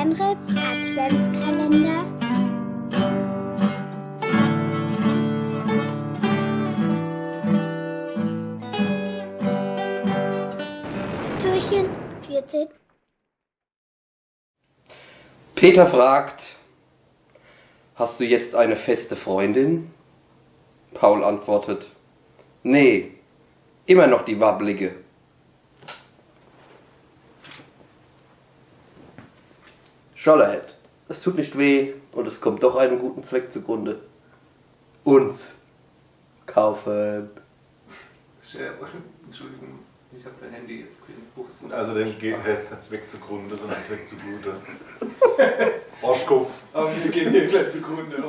Fernrep Adventskalender. Türchen 14. Peter fragt, hast du jetzt eine feste Freundin? Paul antwortet, nee, immer noch die Wabbelige. Schollerhead, es tut nicht weh und es kommt doch einem guten Zweck zugrunde. Uns kaufen. Entschuldigung, ich habe dein Handy jetzt gesehen, das Buch ist gut. Also dem geht jetzt nicht Zweck zugrunde, sondern Zweck zugute. Arschkopf. Aber wir gehen hier gleich zugrunde.